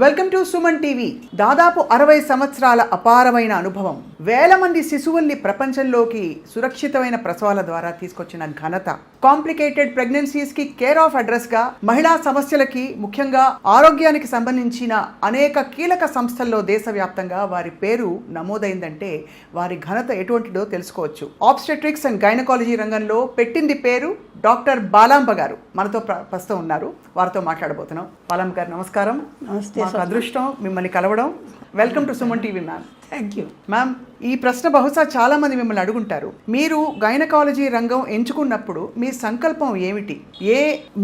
Welcome to Suman TV. దాదాపు 60 సంవత్సరాల అపారమైన అనుభవం, వేల మంది శిశువుల్ని ప్రపంచంలోకి సురక్షితమైన ప్రసవాల ద్వారా తీసుకొచ్చిన ఘనత, కాంప్లికేటెడ్ ప్రెగ్నెన్సీస్ కి కేర్ ఆఫ్ అడ్రస్ గా మహిళా సమస్యలకి, ముఖ్యంగా ఆరోగ్యానికి సంబంధించిన అనేక కీలక సంస్థల్లో దేశవ్యాప్తంగా వారి పేరు నమోదైందంటే వారి ఘనత ఎటువంటిదో తెలుసుకోవచ్చు. ఆబ్స్టెట్రిక్స్ అండ్ గైనకాలజీ రంగంలో పెట్టింది పేరు. డాక్టర్ బాలాంబ గారు మనతో ప్రస్తుతం ఉన్నారు. వారితో మాట్లాడబోతున్నాం. బాలాంబ గారు నమస్కారం. నమస్తే. మాకు అదృష్టం మిమ్మల్ని కలవడం. Welcome to Suman TV ma'am. Thank you ma'am, ఈ ప్రశ్న బహుశా చాలా మంది మిమ్మల్ని అడుగుంటారు. మీరు గైనకాలజీ రంగం ఎంచుకున్నప్పుడు మీ సంకల్పం ఏమిటి? ఏ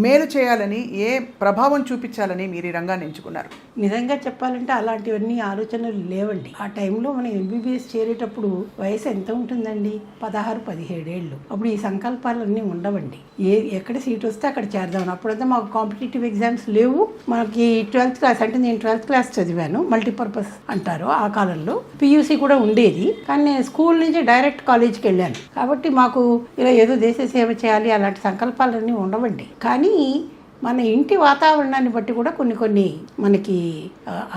మేలు చేయాలని, ఏ ప్రభావం చూపించాలని మీరు ఈ రంగాన్ని ఎంచుకున్నారు? నిజంగా చెప్పాలంటే అలాంటివన్నీ ఆలోచనలు లేవండి. ఆ టైంలో మనం ఎంబీబీఎస్ చేరేటప్పుడు వయసు ఎంత ఉంటుందండి? 16-17 ఏళ్ళు. అప్పుడు ఈ సంకల్పాలన్నీ ఉండవండి. ఎక్కడ సీట్ వస్తే అక్కడ చేరదామని. అప్పుడంతా మాకు కాంపిటేటివ్ ఎగ్జామ్స్ లేవు. మనకి 12th క్లాస్ అంటే నేను 12th క్లాస్ చదివాను, మల్టీపర్పస్ అంటారు ఆ కాలంలో. పియూసీ కూడా ఉండేది, కానీ నేను స్కూల్ నుంచి డైరెక్ట్ కాలేజ్కి వెళ్ళాను. కాబట్టి మాకు ఇలా ఏదో దేశ సేవ చేయాలి అలాంటి సంకల్పాలన్నీ ఉండవండి. కానీ మన ఇంటి వాతావరణాన్ని బట్టి కూడా కొన్ని మనకి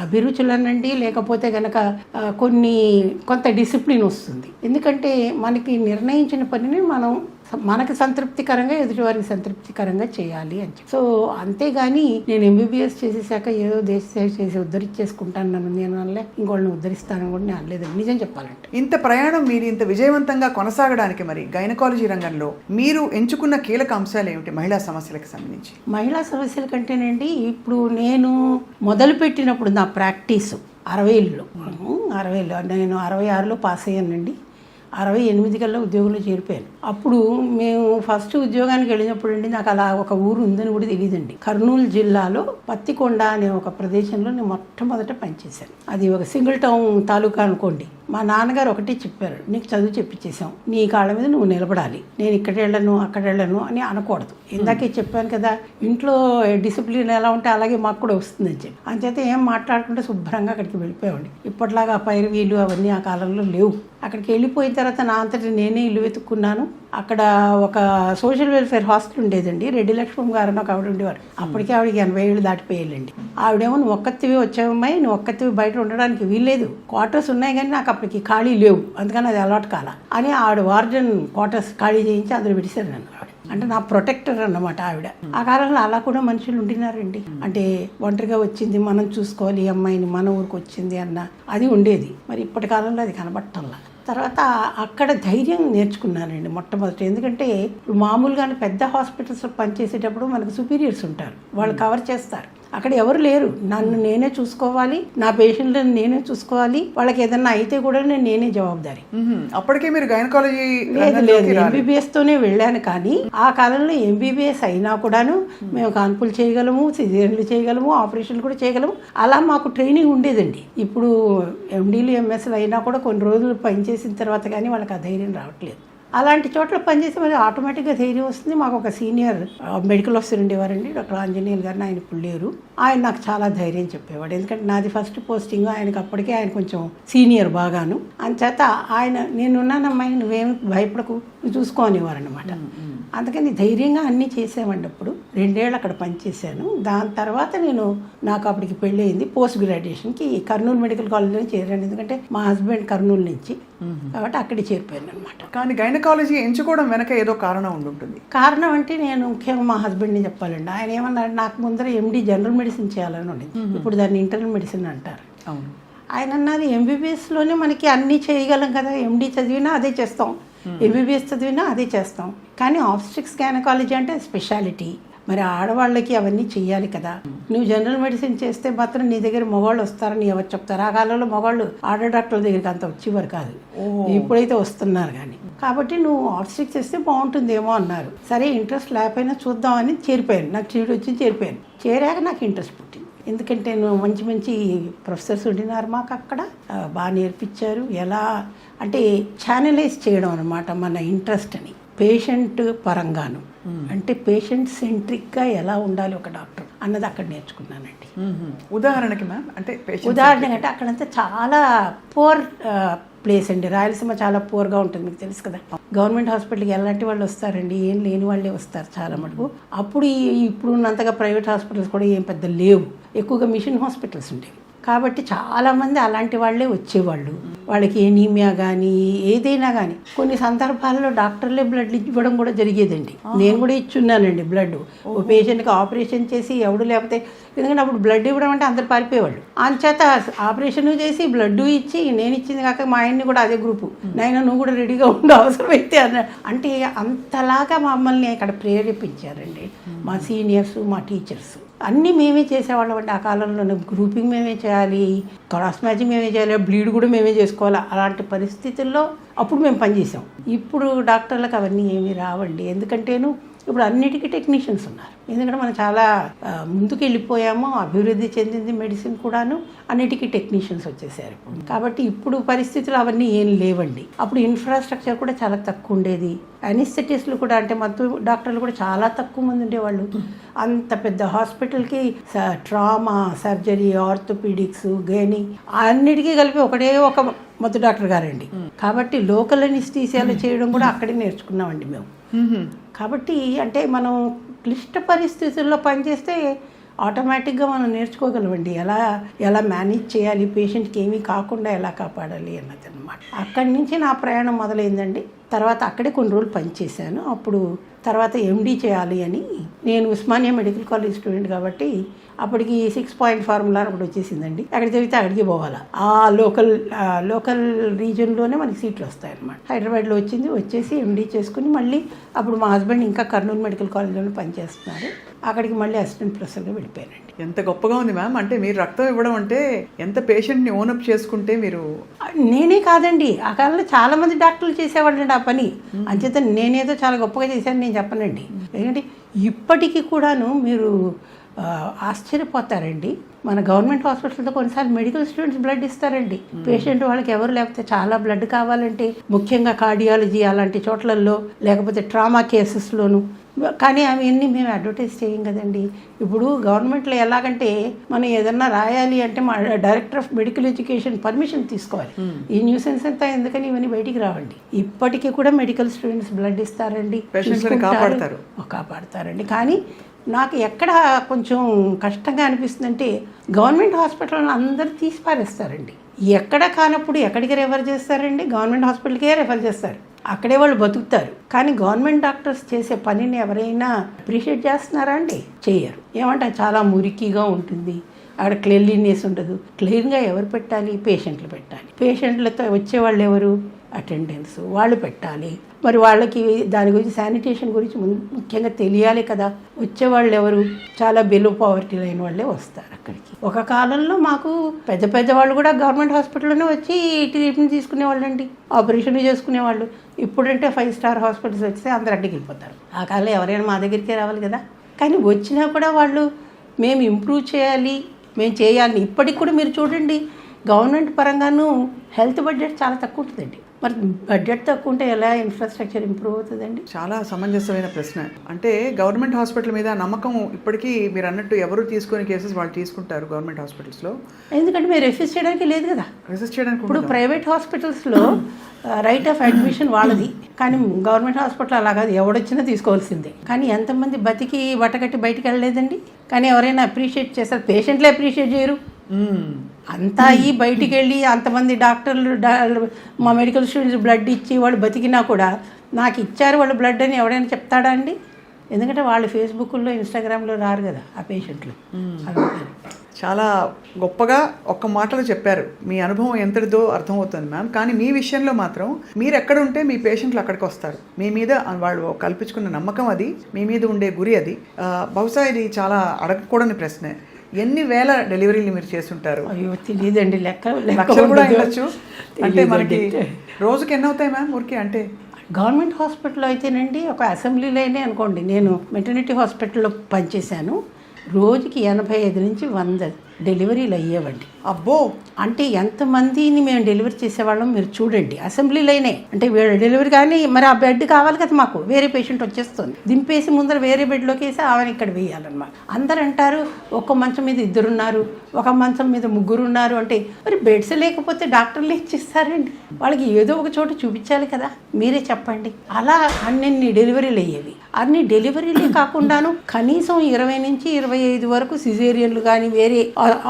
అభిరుచులనండి, లేకపోతే కనుక కొంత డిసిప్లిన్ వస్తుంది. ఎందుకంటే మనకి నిర్ణయించిన పనిని మనకి సంతృప్తికరంగా, ఎదుటివారికి సంతృప్తికరంగా చేయాలి అని చెప్పి. సో అంతేగాని నేను ఎంబీబీఎస్ చేసేసాక ఏదో దేశ సేవ చేసి ఉద్ధరించేసుకుంటాను నేను అనలే, ఇంకోళ్ళని ఉద్ధరిస్తానని కూడా నేను అనలేదండి నిజం చెప్పాలంటే. ఇంత ప్రయాణం మీరు ఇంత విజయవంతంగా కొనసాగడానికి మరి గైనకాలజీ రంగంలో మీరు ఎంచుకున్న కీలక అంశాలు ఏమిటి మహిళా సమస్యలకు సంబంధించి? మహిళా సమస్యల కంటేనండి, ఇప్పుడు నేను మొదలుపెట్టినప్పుడు నా ప్రాక్టీసు 60లో నేను 66లో పాస్ అయ్యానండి. 68 కల్లా ఉద్యోగంలో చేరిపోయాను. అప్పుడు మేము ఫస్ట్ ఉద్యోగానికి వెళ్ళినప్పుడు అండి, నాకు అలా ఒక ఊరు ఉందని కూడా తెలియదండి. కర్నూలు జిల్లాలో పత్తికొండ అనే ఒక ప్రదేశంలో నేను మొట్టమొదట పనిచేశాను. అది ఒక సింగిల్ టౌన్ తాలూకా అనుకోండి. మా నాన్నగారు ఒకటే చెప్పారు, నీకు చదువు చెప్పించేసాం, నీ కాళ్ళ మీద నువ్వు నిలబడాలి, నేను ఇక్కడ వెళ్ళను అక్కడ వెళ్ళను అని అనకూడదు. ఇందాకే చెప్పాను కదా, ఇంట్లో డిసిప్లిన్ ఎలా ఉంటే అలాగే మాకు కూడా వస్తుందని చెప్పి. అంచేత ఏం మాట్లాడుకుంటే శుభ్రంగా అక్కడికి వెళ్ళిపోయామండి. ఇప్పట్లాగా పైరవీలు అవన్నీ ఆ కాలంలో లేవు. అక్కడికి వెళ్ళిపోయిన తర్వాత నా అంతటి నేనే ఇల్లు వెతుక్కున్నాను. అక్కడ ఒక సోషల్ వెల్ఫేర్ హాస్టల్ ఉండేదండి. రెడ్డి లక్ష్మణ్ గారు ఒక ఆవిడ ఉండేవారు. అప్పటికే ఆవిడకి 80 ఏళ్ళు దాటిపోయాలండి. ఆవిడేమో నువ్వు ఒక్కతివి వచ్చావమ్మాయి, నువ్వు ఒక్కతివి బయట ఉండడానికి వీల్లేదు, క్వార్టర్స్ ఉన్నాయి కానీ నాకు అప్పటికి ఖాళీ లేవు, అందుకని అది అలవాటు కాల అని ఆవిడ వార్డెన్ క్వార్టర్స్ ఖాళీ చేయించి అందులో విడిచారు నన్ను. ఆవిడ అంటే నా ప్రొటెక్టర్ అన్నమాట ఆవిడ. ఆ కాలంలో అలా కూడా మనుషులు ఉండినారండి. అంటే ఒంటరిగా వచ్చింది, మనం చూసుకోవాలి ఈ అమ్మాయిని, మన ఊరికి వచ్చింది అన్న అది ఉండేది. మరి ఇప్పటి కాలంలో అది కనబట్టంలా. తర్వాత అక్కడ ధైర్యం నేర్చుకున్నానండి మొట్టమొదటి. ఎందుకంటే మామూలుగానే పెద్ద హాస్పిటల్స్లో పనిచేసేటప్పుడు మనకు సుపీరియర్స్ ఉంటారు, వాళ్ళు కవర్ చేస్తారు. అక్కడ ఎవరు లేరు, నన్ను నేనే చూసుకోవాలి, నా పేషెంట్లను నేనే చూసుకోవాలి, వాళ్ళకి ఏదన్నా అయితే కూడా నేనే జవాబుదారి. అప్పటికే మీరు గైనకాలజీ? లేదు, ఎంబీబీఎస్ తోనే వెళ్ళాను. కానీ ఆ కాలంలో ఎంబీబీఎస్ అయినా కూడాను మేము కాన్పులు చేయగలము, సిజేరియన్లు చేయగలము, ఆపరేషన్లు కూడా చేయగలము. అలా మాకు ట్రైనింగ్ ఉండేదండి. ఇప్పుడు ఎండీలు ఎంఎస్లు అయినా కూడా కొన్ని రోజులు పనిచేసిన తర్వాత కానీ వాళ్ళకి ఆ ధైర్యం రావట్లేదు. అలాంటి చోట్ల పనిచేసి మరి ఆటోమేటిక్గా ధైర్యం వస్తుంది. మాకు ఒక సీనియర్ మెడికల్ ఆఫీసర్ ఉండేవారండి, డాక్టర్ ఆంజనేయులు గారిని. ఆయన ఇప్పుడు లేరు. ఆయన నాకు చాలా ధైర్యం చెప్పేవాడు. ఎందుకంటే నాది ఫస్ట్ పోస్టింగ్, ఆయనకి అప్పటికే ఆయన కొంచెం సీనియర్ బాగాను. అంచేత ఆయన నేనున్నానమ్మాయి, నువ్వేం భయపడకు, నువ్వు చూసుకోనివారు అనమాట. అందుకని ధైర్యంగా అన్నీ చేసామండి. అప్పుడు 2 ఏళ్ళు అక్కడ పనిచేశాను. దాని తర్వాత నాకు అప్పటికి పెళ్ళి అయింది. పోస్ట్ గ్రాడ్యుయేషన్కి కర్నూలు మెడికల్ కాలేజ్లో చేరాను. ఎందుకంటే మా హస్బెండ్ కర్నూలు నుంచి, కాబట్టి అక్కడే చేరిపోయాను అనమాట. కానీ గైనకాలజీ ఎంచుకోవడం వెనక ఏదో కారణం ఉంటుంది. కారణం అంటే నేను ముఖ్యంగా మా హస్బెండ్ని చెప్పాలండి. ఆయన ఏమన్నారు, నాకు ముందర ఎండి జనరల్ మెడిసిన్ చేయాలని ఉండేది. ఇప్పుడు దాన్ని ఇంటర్నల్ మెడిసిన్ అంటారు. అవును. ఆయన అన్నారు, ఎంబీబీఎస్లోనే మనకి అన్నీ చేయగలం కదా, ఎండి చదివినా అదే చేస్తాం, ఎంబీబీఎస్ చదివినా అదే చేస్తాం. కానీ ఆబ్స్టెట్రిక్స్ గైనకాలజీ అంటే స్పెషాలిటీ, మరి ఆడవాళ్ళకి అవన్నీ చెయ్యాలి కదా. నువ్వు జనరల్ మెడిసిన్ చేస్తే మాత్రం నీ దగ్గర మగవాళ్ళు వస్తారని ఎవరు చెప్తారు? ఆ కాలంలో మగవాళ్ళు ఆడ డాక్టర్ల దగ్గరికి అంత వచ్చేవారు కాదు, ఇప్పుడైతే వస్తున్నారు. కానీ కాబట్టి నువ్వు ఆబ్స్టెట్రిక్స్ చేస్తే బాగుంటుందేమో అన్నారు. సరే, ఇంట్రెస్ట్ లేకపోయినా చూద్దామని చేరిపోయాను. నాకు సీట్ వచ్చి చేరిపోయాను. చేరాక నాకు ఇంట్రెస్ట్ పుట్టింది. ఎందుకంటే మంచి ప్రొఫెసర్స్ ఉండినారు మాకు అక్కడ, బాగా నేర్పించారు. ఎలా అంటే ఛానలైజ్ చేయడం అనమాట మన ఇంట్రెస్ట్ని పేషెంట్ పరంగాను. అంటే పేషెంట్ సెంట్రిక్గా ఎలా ఉండాలి ఒక డాక్టర్ అన్నది అక్కడ నేర్చుకున్నానండి. ఉదాహరణకి మ్యామ్ అంటే ఉదాహరణకి అంటే అక్కడంతా చాలా పూర్ ప్లేస్ అండి. రాయలసీమ చాలా పూర్గా ఉంటుంది, మీకు తెలుసు కదా. గవర్నమెంట్ హాస్పిటల్కి ఎలాంటి వాళ్ళు వస్తారండి, ఏం లేని వాళ్ళే వస్తారు చాలా మటుకు. అప్పుడు ఇప్పుడు ఉన్నంతగా ప్రైవేట్ హాస్పిటల్స్ కూడా ఏం పెద్ద లేవు, ఎక్కువగా మిషన్ హాస్పిటల్స్ ఉండేవి. కాబట్టి చాలామంది అలాంటి వాళ్ళే వచ్చేవాళ్ళు. వాళ్ళకి ఎనీమియా కానీ ఏదైనా కానీ కొన్ని సందర్భాల్లో డాక్టర్లే బ్లడ్ ఇవ్వడం కూడా జరిగేదండి. నేను కూడా ఇచ్చున్నానండి బ్లడ్. ఓ పేషెంట్కి ఆపరేషన్ చేసి ఎవడు లేకపోతే, ఎందుకంటే అప్పుడు బ్లడ్ ఇవ్వడం అంటే అందరు పారిపోయేవాళ్ళు. అంచేత ఆపరేషన్ చేసి బ్లడ్ ఇచ్చి, నేను ఇచ్చింది కాక మా ఆయన్ని కూడా అదే గ్రూపు, నాయన నువ్వు కూడా రెడీగా ఉండు అవసరమైతే అన్న. అంటే అంతలాగా మమ్మల్ని అక్కడ ప్రేరేపించారండి మా సీనియర్స్, మా టీచర్స్. అన్నీ మేమే చేసేవాళ్ళం అండి ఆ కాలంలో. గ్రూపింగ్ మేమే చేయాలి, క్రాస్ మ్యాచింగ్ మేమే చేయాలి, బ్లీడ్ కూడా మేమే చేసుకోవాలి. అలాంటి పరిస్థితుల్లో అప్పుడు మేము పనిచేసాం. ఇప్పుడు డాక్టర్లకు అవన్నీ ఏమీ రావండి, ఎందుకంటేను ఇప్పుడు అన్నిటికీ టెక్నీషియన్స్ ఉన్నారు. ఎందుకంటే మనం చాలా ముందుకు వెళ్ళిపోయాము, అభివృద్ధి చెందింది మెడిసిన్ కూడాను, అన్నిటికీ టెక్నీషియన్స్ వచ్చేసారు. కాబట్టి ఇప్పుడు పరిస్థితులు అవన్నీ ఏం లేవండి. అప్పుడు ఇన్ఫ్రాస్ట్రక్చర్ కూడా చాలా తక్కువ ఉండేది. అనిస్థెటిస్టులు కూడా, అంటే మొత్తం డాక్టర్లు కూడా చాలా తక్కువ మంది ఉండేవాళ్ళు. అంత పెద్ద హాస్పిటల్కి ట్రామా, సర్జరీ, ఆర్థోపీడిక్స్, గైనీ అన్నిటికీ కలిపి ఒక మొత్తం డాక్టర్ గారండి. కాబట్టి లోకల్ అనిస్థీసియాలు చేయడం కూడా అక్కడే నేర్చుకున్నామండి మేము. కాబట్టి అంటే మనం క్లిష్ట పరిస్థితుల్లో పనిచేస్తే ఆటోమేటిక్గా మనం నేర్చుకోగలమండి, ఎలా మేనేజ్ చేయాలి, పేషెంట్కి ఏమీ కాకుండా ఎలా కాపాడాలి అన్నది అనమాట. అక్కడి నుంచి నా ప్రయాణం మొదలైందండి. తర్వాత అక్కడే కొన్ని రోజులు పనిచేశాను. అప్పుడు తర్వాత ఎండీ చేయాలి అని, నేను ఉస్మానియా మెడికల్ కాలేజ్ స్టూడెంట్ కాబట్టి అప్పటికి 6 పాయింట్ ఫార్ములా ఒకటి వచ్చేసిందండి. అక్కడ చదివితే అక్కడికి పోవాలా, ఆ లోకల్ రీజన్లోనే మనకి సీట్లు వస్తాయన్నమాట. హైదరాబాద్లో వచ్చేసి ఎండీ చేసుకుని మళ్ళీ అప్పుడు మా హస్బెండ్ ఇంకా కర్నూలు మెడికల్ కాలేజ్లోనే పనిచేస్తున్నారు. అక్కడికి మళ్ళీ అసిస్టెంట్ ప్రొఫెసర్గా వెళ్ళిపోయానండి. ఎంత గొప్పగా ఉంది మ్యామ్. అంటే మీరు రక్తం ఇవ్వడం అంటే ఎంత పేషెంట్ని ఓనప్ చేసుకుంటే మీరు. నేనే కాదండి, ఆ కాలంలో చాలా మంది డాక్టర్లు చేసేవాళ్ళండి ఆ పని. అంచేత నేనేదో చాలా గొప్పగా చేశాను నేను చెప్పనండి. ఎందుకంటే ఇప్పటికీ కూడాను మీరు ఆశ్చర్యపోతారండి. మన గవర్నమెంట్ హాస్పిటల్తో కొన్నిసార్లు మెడికల్ స్టూడెంట్స్ బ్లడ్ ఇస్తారండి. పేషెంట్ వాళ్ళకి ఎవరు లేకపోతే చాలా బ్లడ్ కావాలంటే, ముఖ్యంగా కార్డియాలజీ అలాంటి చోట్లలో, లేకపోతే ట్రామా కేసెస్లోను. కానీ అవన్నీ మేము అడ్వర్టైజ్ చేయం కదండి. ఇప్పుడు గవర్నమెంట్లో ఎలాగంటే మనం ఏదన్నా రాయాలి అంటే మా director of medical education permission తీసుకోవాలి. ఈ న్యూసెన్స్ అంతా ఎందుకని ఇవన్నీ బయటికి రావండి. ఇప్పటికీ కూడా మెడికల్ స్టూడెంట్స్ బ్లడ్ ఇస్తారండి, కాపాడతారండి. కానీ నాకు ఎక్కడ కొంచెం కష్టంగా అనిపిస్తుందంటే, గవర్నమెంట్ హాస్పిటల్లో అందరూ తీసి పారేస్తారండి. ఎక్కడ కానప్పుడు ఎక్కడికి రెఫర్ చేస్తారండి? గవర్నమెంట్ హాస్పిటల్కే రెఫర్ చేస్తారు, అక్కడే వాళ్ళు బతుకుతారు. కానీ గవర్నమెంట్ డాక్టర్స్ చేసే పనిని ఎవరైనా అప్రిషియేట్ చేస్తున్నారా అండి? చేయరు. ఏమంటే చాలా మురికిగా ఉంటుంది, అక్కడ క్లీన్లీనెస్ ఉండదు. క్లీన్గా ఎవరు పెట్టాలి? పేషెంట్లు పెట్టాలి. పేషెంట్లతో వచ్చేవాళ్ళు ఎవరు? అటెండెన్స్ వాళ్ళు పెట్టాలి. మరి వాళ్ళకి దాని గురించి, శానిటేషన్ గురించి ముఖ్యంగా తెలియాలి కదా. వచ్చేవాళ్ళు ఎవరు? చాలా బిలో పావర్టీ లైన్ వాళ్ళే వస్తారు అక్కడికి. ఒక కాలంలో మాకు పెద్ద వాళ్ళు కూడా గవర్నమెంట్ హాస్పిటల్లోనే వచ్చి ట్రీట్మెంట్ తీసుకునేవాళ్ళు అండి, ఆపరేషన్లు చేసుకునేవాళ్ళు. ఇప్పుడంటే 5 స్టార్ హాస్పిటల్స్ వస్తే అందరు అడ్డకి వెళ్ళిపోతారు. ఆ కాలంలో ఎవరైనా మా దగ్గరికే రావాలి కదా. కానీ వచ్చినా కూడా వాళ్ళు మేము ఇంప్రూవ్ చేయాలి, మేము చేయాలి. ఇప్పటికి కూడా మీరు చూడండి, గవర్నమెంట్ పరంగాను హెల్త్ బడ్జెట్ చాలా తక్కువ ఉంటుందండి. మరి బడ్జెట్ తక్కువ ఉంటే ఎలా ఇన్ఫ్రాస్ట్రక్చర్ ఇంప్రూవ్ అవుతుందండి? చాలా సమంజసమైన ప్రశ్న. అంటే గవర్నమెంట్ హాస్పిటల్ మీద నమ్మకం ఇప్పటికీ మీరు అన్నట్టు ఎవరు తీసుకునే కేసెస్ వాళ్ళు తీసుకుంటారు గవర్నమెంట్ హాస్పిటల్స్లో. ఎందుకంటే మీరు రెసిస్ట్ చేయడానికి లేదు కదా. రెసిస్ట్ చేయడానికి ఇప్పుడు ప్రైవేట్ హాస్పిటల్స్లో రైట్ ఆఫ్ అడ్మిషన్ వాళ్ళది, కానీ గవర్నమెంట్ హాస్పిటల్ అలా కాదు, ఎవడొచ్చినా తీసుకోవాల్సిందే. కానీ ఎంతమంది బతికి బట్టకట్టి బయటికి వెళ్ళలేదండి. కానీ ఎవరైనా అప్రిషియేట్ చేస్తారు? పేషెంట్లే అప్రిషియేట్ చేయరు. అంతా బయటికి వెళ్ళి అంతమంది డాక్టర్లు మా మెడికల్ స్టూడెంట్స్ బ్లడ్ ఇచ్చి వాళ్ళు బతికినా కూడా నాకు ఇచ్చారు వాళ్ళు బ్లడ్ అని ఎవరైనా చెప్తాడా అండి? ఎందుకంటే వాళ్ళు ఫేస్బుక్లో, ఇన్స్టాగ్రామ్లో రారు కదా ఆ పేషెంట్లు. చాలా గొప్పగా ఒక్క మాటలో చెప్పారు. మీ అనుభవం ఎంతటిదో అర్థమవుతుంది మ్యామ్. కానీ మీ విషయంలో మాత్రం మీరు ఎక్కడ ఉంటే మీ పేషెంట్లు అక్కడికి వస్తారు. మీ మీద వాళ్ళు కల్పించుకున్న నమ్మకం అది, మీ మీద ఉండే గురి అది. బహుశా ఇది చాలా అడగకూడని ప్రశ్నే. ఎన్ని వేల డెలివరీలు మీరు చేస్తుంటారు? అయ్యో తెలియదండి, లక్షలు కూడా వెళ్ళచ్చు. అంటే మనకి రోజుకి ఎన్ని అవుతాయి మ్యామ్ ఊరికి? అంటే గవర్నమెంట్ హాస్పిటల్లో అయితేనండి ఒక అసెంబ్లీలోనే అనుకోండి. నేను మెటర్నిటీ హాస్పిటల్లో పనిచేశాను. రోజుకి 85 నుంచి 100 డెలివరీలు అయ్యేవండి. అబ్బో, అంటే ఎంతమందిని మేము డెలివరీ చేసేవాళ్ళం మీరు చూడండి. అసెంబ్లీలోనే అంటే వీళ్ళ డెలివరీ కానీ మరి ఆ బెడ్ కావాలి కదా మాకు, వేరే పేషెంట్ వచ్చేస్తుంది, దింపేసి ముందర వేరే బెడ్లోకి వేసి ఆమెను ఇక్కడ వేయాలన్నమాట. అందరు అంటారు ఒక మంచం మీద 2 ఉన్నారు, ఒక మంచం మీద 3 ఉన్నారు అంటే మరి బెడ్స్ లేకపోతే డాక్టర్లు ఇచ్చిస్తారండి, వాళ్ళకి ఏదో ఒక చోట చూపించాలి కదా, మీరే చెప్పండి. అలా అన్ని డెలివరీలు అయ్యేవి. అన్ని డెలివరీలే కాకుండాను కనీసం 20 నుంచి 25 వరకు సిజేరియన్లు కానీ వేరే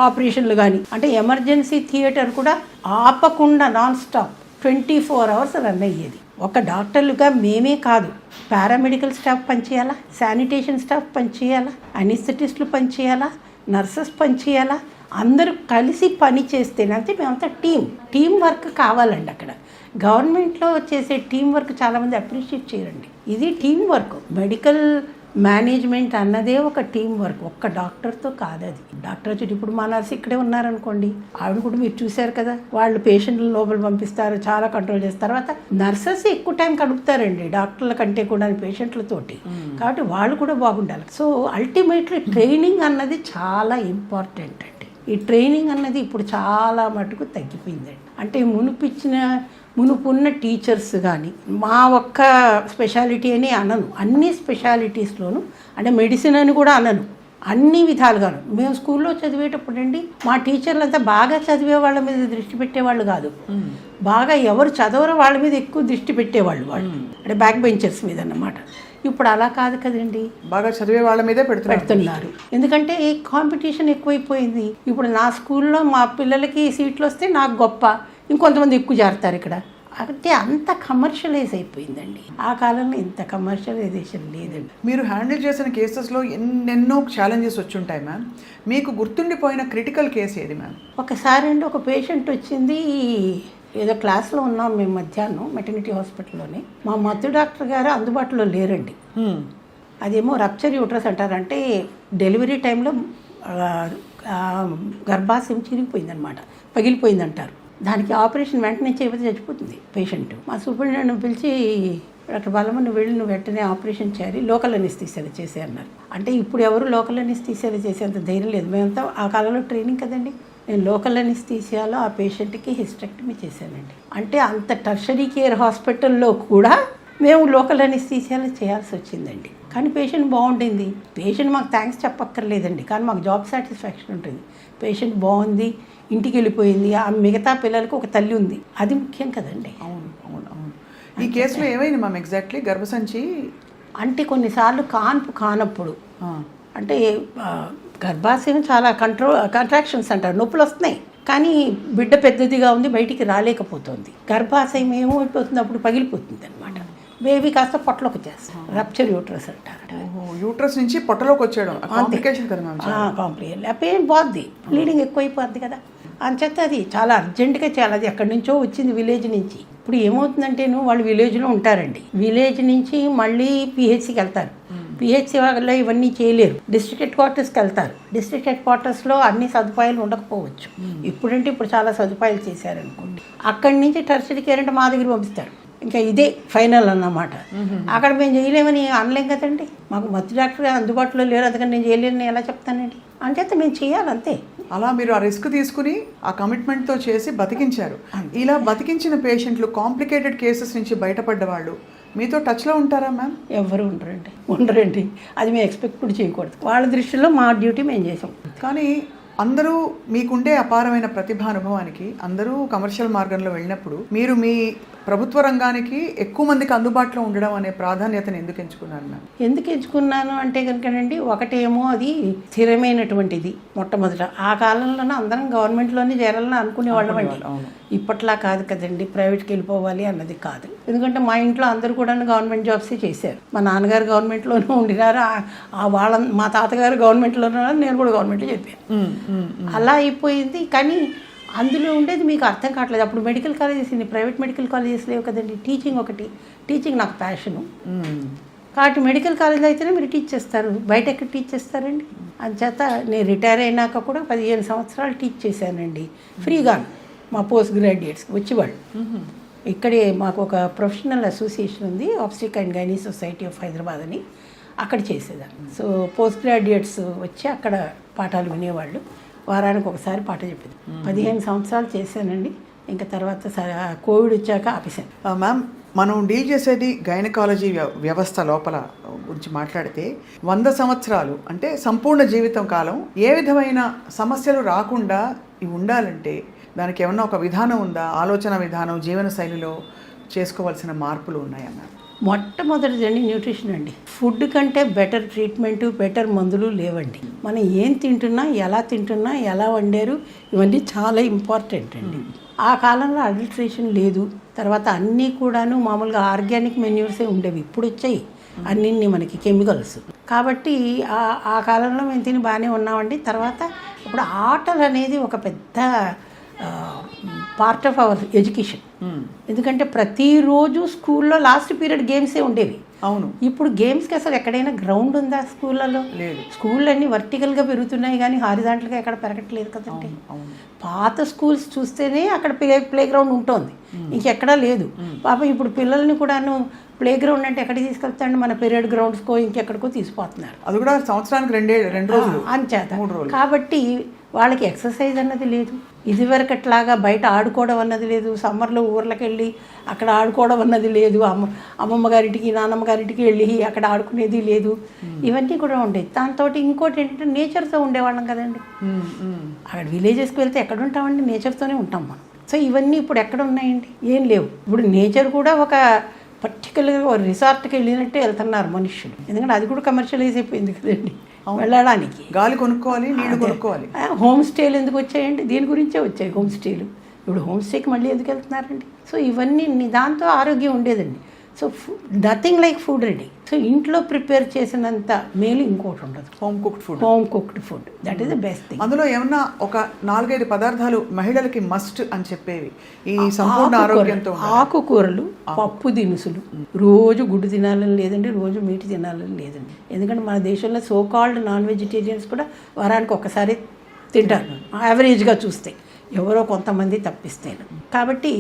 ఆపరేషన్లు కానీ, అంటే ఎమర్జెన్సీ థియేటర్ కూడా ఆపకుండా నాన్ స్టాప్ 24 అవర్స్ రన్ అయ్యేది. ఒక డాక్టర్లుగా మేమే కాదు, పారామెడికల్ స్టాఫ్ పనిచేయాలా, శానిటేషన్ స్టాఫ్ పనిచేయాలా, అనిస్థెటిస్టులు పనిచేయాలా, నర్సెస్ పనిచేయాలా, అందరూ కలిసి పని చేస్తేనే. అంటే మేమంతా టీం వర్క్ కావాలండి. అక్కడ గవర్నమెంట్లో చేసే టీం వర్క్ చాలామంది అప్రిషియేట్ చేయరండి. ఇది టీం వర్క్. మెడికల్ మేనేజ్మెంట్ అన్నదే ఒక టీం వర్క్, ఒక్క డాక్టర్తో కాదు. అది డాక్టర్ వచ్చి ఇప్పుడు మా నర్స్ ఇక్కడే ఉన్నారనుకోండి, ఆవిడ కూడా మీరు చూశారు కదా, వాళ్ళు పేషెంట్లు లోపల పంపిస్తారు, చాలా కంట్రోల్ చేస్తారు. తర్వాత నర్సెస్ ఎక్కువ టైం గడుపుతారండి డాక్టర్ల కంటే కూడా పేషెంట్లతోటి, కాబట్టి వాళ్ళు కూడా బాగుండాలి. సో అల్టిమేట్లీ ట్రైనింగ్ అన్నది చాలా ఇంపార్టెంట్ అండి. ఈ ట్రైనింగ్ అన్నది ఇప్పుడు చాలా మటుకు తగ్గిపోయిందండి. అంటే మునుపున్న టీచర్స్ కానీ, మా ఒక్క స్పెషాలిటీ అని అనను, అన్ని స్పెషాలిటీస్లోనూ, అంటే మెడిసిన్ అని కూడా అనను, అన్ని విధాలుగాను. మేము స్కూల్లో చదివేటప్పుడు అండి మా టీచర్లు అంతా బాగా చదివే వాళ్ళ మీద దృష్టి పెట్టేవాళ్ళు కాదు, బాగా ఎవరు చదవరో వాళ్ళ మీద ఎక్కువ దృష్టి పెట్టేవాళ్ళు, వాళ్ళు అంటే బ్యాక్ బెంచర్స్ మీద అన్నమాట. ఇప్పుడు అలా కాదు కదండి, బాగా చదివే వాళ్ళ మీదే పెడుతున్నారు. ఎందుకంటే కాంపిటీషన్ ఎక్కువైపోయింది. ఇప్పుడు నా స్కూల్లో మా పిల్లలకి సీట్లు వస్తే నాకు గొప్ప, ఇంకొంతమంది ఎక్కువ చేరుతారు ఇక్కడ. అంటే అంత కమర్షియలైజ్ అయిపోయిందండి. ఆ కాలంలో ఇంత కమర్షియలైజేషన్ లేదండి. మీరు హ్యాండిల్ చేసిన కేసెస్లో ఎన్నెన్నో ఛాలెంజెస్ వచ్చి ఉంటాయి మ్యామ్. మీకు గుర్తుండిపోయిన క్రిటికల్ కేసు ఏది మ్యామ్? ఒకసారి అండి ఒక పేషెంట్ వచ్చింది, ఏదో క్లాస్లో ఉన్నాం మేము మధ్యాహ్నం మెటర్నిటీ హాస్పిటల్లోనే. మా మత్తు డాక్టర్ గారు అందుబాటులో లేరండి. అదేమో రప్చర్ యూట్రస్ అంటారంటే డెలివరీ టైంలో గర్భాశయం చిరిగిపోయిందనమాట, పగిలిపోయిందంటారు. దానికి ఆపరేషన్ వెంటనే చేయకపోతే చచ్చిపోతుంది పేషెంట్. మా సూపరింటెండెంట్ పిలిచి డాక్టర్ బాలమ్మ నువ్వు వెళ్ళి నువ్వు వెంటనే ఆపరేషన్ చేయాలి, లోకల్ అనెస్థీసియాలో చేసే అన్నారు. అంటే ఇప్పుడు ఎవరు లోకల్ అనెస్థీసియాలో చేసేంత ధైర్యం లేదు. మేమంతా ఆ కాలంలో ట్రైనింగ్ కదండి. నేను లోకల్ అనెస్థీసియాలో ఆ పేషెంట్కి హిస్టెక్టమీ చేశానండి. అంటే అంత టర్షరీ కేర్ హాస్పిటల్లో కూడా మేము లోకల్ అనెస్థీసియాలో చేయాల్సి వచ్చిందండి. కానీ పేషెంట్ బాగుంటుంది, పేషెంట్ మాకు థ్యాంక్స్ చెప్పక్కర్లేదండి, కానీ మాకు జాబ్ సాటిస్ఫాక్షన్ ఉంటుంది. పేషెంట్ బాగుంది, ఇంటికి వెళ్ళిపోయింది, ఆ మిగతా పిల్లలకి ఒక తల్లి ఉంది, అది ముఖ్యం కదండి. అవును అవును అవును. ఈ కేసులో ఏమైంది మ్యామ్ ఎగ్జాక్ట్లీ? గర్భసంచి అంటే కొన్నిసార్లు కాన్పు కానప్పుడు, అంటే గర్భాశయం చాలా కంట్రాక్షన్స్ అంటారు, నొప్పులు వస్తున్నాయి, కానీ బిడ్డ పెద్దదిగా ఉంది, బయటికి రాలేకపోతుంది. గర్భాశయం ఏమైపోతుంది, అప్పుడు పగిలిపోతుంది అనమాట. బేబీ కాస్త పొట్టలోకి చేస్తారు, రప్చర్ యూట్రస్ అంటారు. యూట్రస్ నుంచి పొట్టలోకి వచ్చేయడం కాంప్లికేషన్ కదా మ్యామ్? కాంప్లికేషన్. ఆ పెయిన్ బాగుంది, బ్లీడింగ్ ఎక్కువైపోద్ది కదా, అంచేత అది చాలా అర్జెంటుగా చేయాలి. అది ఎక్కడి నుంచో వచ్చింది, విలేజ్ నుంచి. ఇప్పుడు ఏమవుతుందంటే వాళ్ళు విలేజ్లో ఉంటారండి, విలేజ్ నుంచి మళ్ళీ పిహెచ్సికి వెళ్తారు, పిహెచ్సి వల్ల ఇవన్నీ చేయలేరు, డిస్ట్రిక్ట్ హెడ్ క్వార్టర్స్కి వెళ్తారు. డిస్ట్రిక్ట్ హెడ్ క్వార్టర్స్లో అన్ని సదుపాయాలు ఉండకపోవచ్చు, ఇప్పుడంటే ఇప్పుడు చాలా సదుపాయాలు చేశారనుకోండి. అక్కడి నుంచి టెర్షరీ కేర్ అంటే మా దగ్గర పంపిస్తారు, ఇంకా ఇదే ఫైనల్ అన్నమాట. అక్కడ మేము చేయలేమని అనలేం కదండి, మాకు మత్తు డాక్టర్ అందుబాటులో లేరు, అందుకని నేను చేయలేని ఎలా చెప్తానండి, అంచేత మేము చేయాలి అంతే. అలా మీరు ఆ రిస్క్ తీసుకుని ఆ కమిట్మెంట్తో చేసి బతికించారు. ఇలా బతికించిన పేషెంట్లు కాంప్లికేటెడ్ కేసెస్ నుంచి బయటపడ్డ వాళ్ళు మీతో టచ్లో ఉంటారా మ్యామ్? ఎవరు ఉండరండి, అది మేము ఎక్స్పెక్ట్ కూడా చేయకూడదు. వాళ్ళ దృష్టిలో మా డ్యూటీ మేము చేసాం. కానీ అందరూ మీకుండే అపారమైన ప్రతిభానుభవానికి అందరూ కమర్షియల్ మార్గంలో వెళ్ళినప్పుడు మీరు మీ ప్రభుత్వ రంగానికి ఎక్కువ మందికి అందుబాటులో ఉండడం అనే ప్రాధాన్యతను ఎందుకు ఎంచుకున్నారు మ్యామ్? ఎందుకు ఎంచుకున్నాను అంటే కనుకనండి, ఒకటేమో అది స్థిరమైనటువంటిది. మొట్టమొదట ఆ కాలంలోనే అందరం గవర్నమెంట్లోనే చేరాలని అనుకునేవాళ్ళం అండి. ఇప్పట్లా కాదు కదండి, ప్రైవేట్కి వెళ్ళిపోవాలి అన్నది కాదు. ఎందుకంటే మా ఇంట్లో అందరూ కూడా గవర్నమెంట్ జాబ్సే చేశారు. మా నాన్నగారు గవర్నమెంట్లోనే ఉండినారు, మా తాతగారు గవర్నమెంట్లోనే ఉన్నారు, నేను కూడా గవర్నమెంట్లో చెప్పాను. అలా అయిపోయింది. కానీ అందులో ఉండేది మీకు అర్థం కావట్లేదు. అప్పుడు medical colleges, private medical colleges లేవు కదండి. టీచింగ్ నాకు ప్యాషను, కాబట్టి మెడికల్ కాలేజ్ అయితేనే మీరు టీచ్ చేస్తారు, బయట ఎక్కడ టీచ్ చేస్తారండి. అందుచేత నేను రిటైర్ అయినాక కూడా 15 సంవత్సరాలు టీచ్ చేశానండి ఫ్రీగా. మా పోస్ట్ గ్రాడ్యుయేట్స్కి వచ్చేవాళ్ళు. ఇక్కడే మాకు ఒక ప్రొఫెషనల్ అసోసియేషన్ ఉంది, ఆబ్స్టిక్ and gynae society of Hyderabad అని. అక్కడ చేసేదాన్ని. సో పోస్ట్ గ్రాడ్యుయేట్స్ వచ్చి అక్కడ పాఠాలు వినేవాళ్ళు. వారానికి ఒకసారి పాట చెప్పేది. 15 సంవత్సరాలు చేశానండి. ఇంకా తర్వాత కోవిడ్ వచ్చాక ఆపేశాను. మ్యామ్, మనం డీల్ చేసేది గైనకాలజీ వ్యవస్థ లోపల గురించి మాట్లాడితే 100 సంవత్సరాలు అంటే సంపూర్ణ జీవితం కాలం ఏ విధమైన సమస్యలు రాకుండా ఇవి ఉండాలంటే దానికి ఏమన్నా ఒక విధానం ఉందా? ఆలోచన విధానం, జీవన శైలిలో చేసుకోవాల్సిన మార్పులు ఉన్నాయా మ్యామ్? మొట్టమొదటిదండి న్యూట్రిషన్ అండి. ఫుడ్ కంటే బెటర్ ట్రీట్మెంటు, బెటర్ మందులు లేవండి. మనం ఏం తింటున్నా, ఎలా వండారు, ఇవన్నీ చాలా ఇంపార్టెంట్ అండి. ఆ కాలంలో అడల్ట్రేషన్ లేదు. తర్వాత అన్నీ కూడాను మామూలుగా ఆర్గానిక్ మెన్యూర్సే ఉండేవి. ఇప్పుడు వచ్చాయి అన్నీ మనకి కెమికల్స్. కాబట్టి ఆ కాలంలో మేము తిని బాగానే ఉన్నామండి. తర్వాత ఇప్పుడు ఆటలు అనేది ఒక పెద్ద పార్ట్ ఆఫ్ అవర్ ఎడ్యుకేషన్. ఎందుకంటే ప్రతిరోజు స్కూల్లో లాస్ట్ పీరియడ్ గేమ్సే ఉండేవి. అవును. ఇప్పుడు గేమ్స్కి అసలు ఎక్కడైనా గ్రౌండ్ ఉందా స్కూళ్ళలో? లేదు. స్కూళ్ళు అన్నీ వర్టికల్గా పెరుగుతున్నాయి కానీ హారిజాంటల్గా ఎక్కడ పెరగట్లేదు కదండి. పాత స్కూల్స్ చూస్తేనే అక్కడ ప్లే గ్రౌండ్ ఉంటుంది, ఇంకెక్కడా లేదు. పాపం ఇప్పుడు పిల్లల్ని కూడాను ప్లే గ్రౌండ్ అంటే ఎక్కడికి తీసుకెళ్తాండి? మన పీరియడ్ గ్రౌండ్స్కో ఇంకెక్కడికో తీసుకుపోతున్నారు. అది కూడా సంవత్సరానికి 2 రోజులు అంచేత. కాబట్టి వాళ్ళకి ఎక్సర్సైజ్ అన్నది లేదు. ఇదివరకట్లాగా బయట ఆడుకోవడం అన్నది లేదు. సమ్మర్లో ఊర్లకు వెళ్ళి అక్కడ ఆడుకోవడం అన్నది లేదు. అమ్మమ్మ గారింటికి, నాన్నమ్మ గారింటికి వెళ్ళి అక్కడ ఆడుకునేది లేదు. ఇవన్నీ కూడా ఉండేది. దాంతో ఇంకోటి ఏంటంటే నేచర్తో ఉండేవాళ్ళం కదండి. అక్కడ విలేజెస్కి వెళ్తే ఎక్కడ ఉంటామండి? నేచర్తోనే ఉంటాం మనం. సో ఇవన్నీ ఇప్పుడు ఎక్కడ ఉన్నాయండి? ఏం లేవు. ఇప్పుడు నేచర్ కూడా ఒక పర్టికులర్గా ఒక రిసార్ట్కి వెళ్ళినట్టే వెళ్తున్నారు మనుషులు. ఎందుకంటే అది కూడా కమర్షియలైజ్ అయిపోయింది కదండి. వెళ్ళడానికి గాలి కొనుక్కోవాలి, నీళ్లు కొనుక్కోవాలి. హోమ్ స్టేలు ఎందుకు వచ్చాయండి? దీని గురించే వచ్చాయి హోమ్ స్టేలు. ఇప్పుడు హోమ్ స్టేకి మళ్ళీ ఎందుకు వెళ్తున్నారండి? సో ఇవన్నీ దాంతో ఆరోగ్యం ఉండేదండి. So nothing like food ready. So ఇంట్లో ప్రిపేర్ చేసినంత మేలు ఇంకోటి ఉండదు. Home cooked food that is the best thing. అందులో ఏమన్నా ఒక 4-5 పదార్థాలు మహిళలకి మస్ట్ అని చెప్పేవి ఈ సంపూర్ణ ఆరోగ్యంతో. ఆకుకూరలు, పప్పు దినుసులు. రోజు గుడ్డు తినాలని లేదండి, రోజు మీట్ తినాలని లేదండి. ఎందుకంటే మన దేశంలో సో కాల్డ్ నాన్ వెజిటేరియన్స్ కూడా వారానికి ఒకసారి తింటారు యావరేజ్గా చూస్తే, ఎవరో కొంతమంది తప్పిస్తేను. కాబట్టి